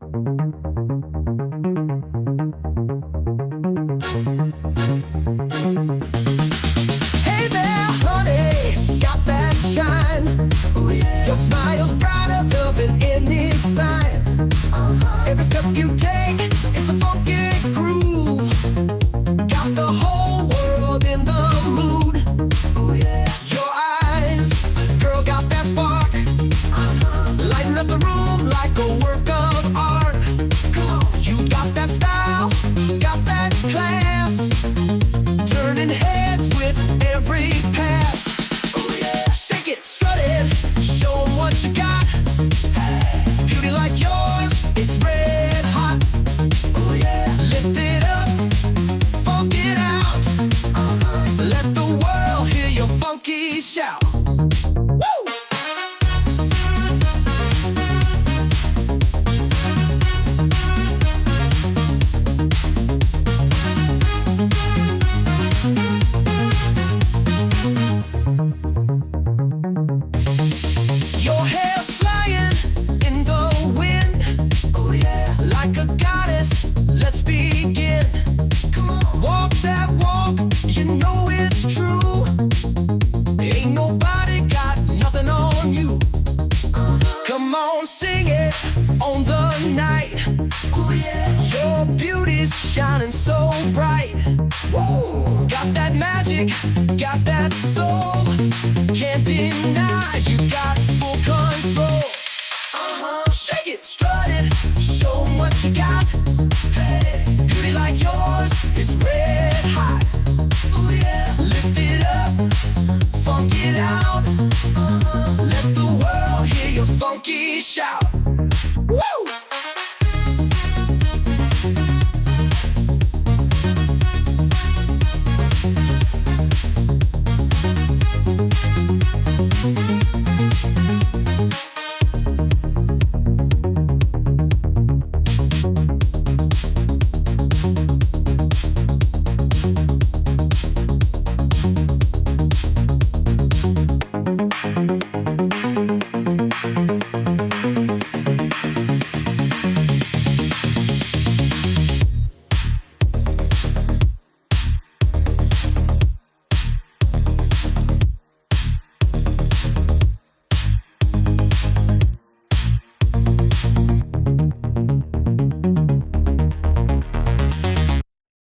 Hey there, honey, got that shine. Ooh, yeah. Your smile's brighter than any sign. Every step you take, it's a funky groove. Got the whole world in the mood. Ooh, yeah. Your eyes, girl, got that spark. Lighting up the room like a work of art. Come on. You got that style, got that class. Turning heads with every pass. Ooh, yeah. Shake it, strut it, show 'em what you got. Beauty like yours, it's red hot. Ooh, yeah. Lift it up, funk it out. Let the world hear your funky shout. Woo! Your hair's flying in the wind. Oh yeah, like a goddess. Let's begin. Come on, walk that walk. You know it's true. Ain't nobody got nothing on you. Come on, sing it on the night. Oh yeah, your beauty's shining so bright. Woo! Got that magic, got that soul. Can't deny you got full control. Shake it, strut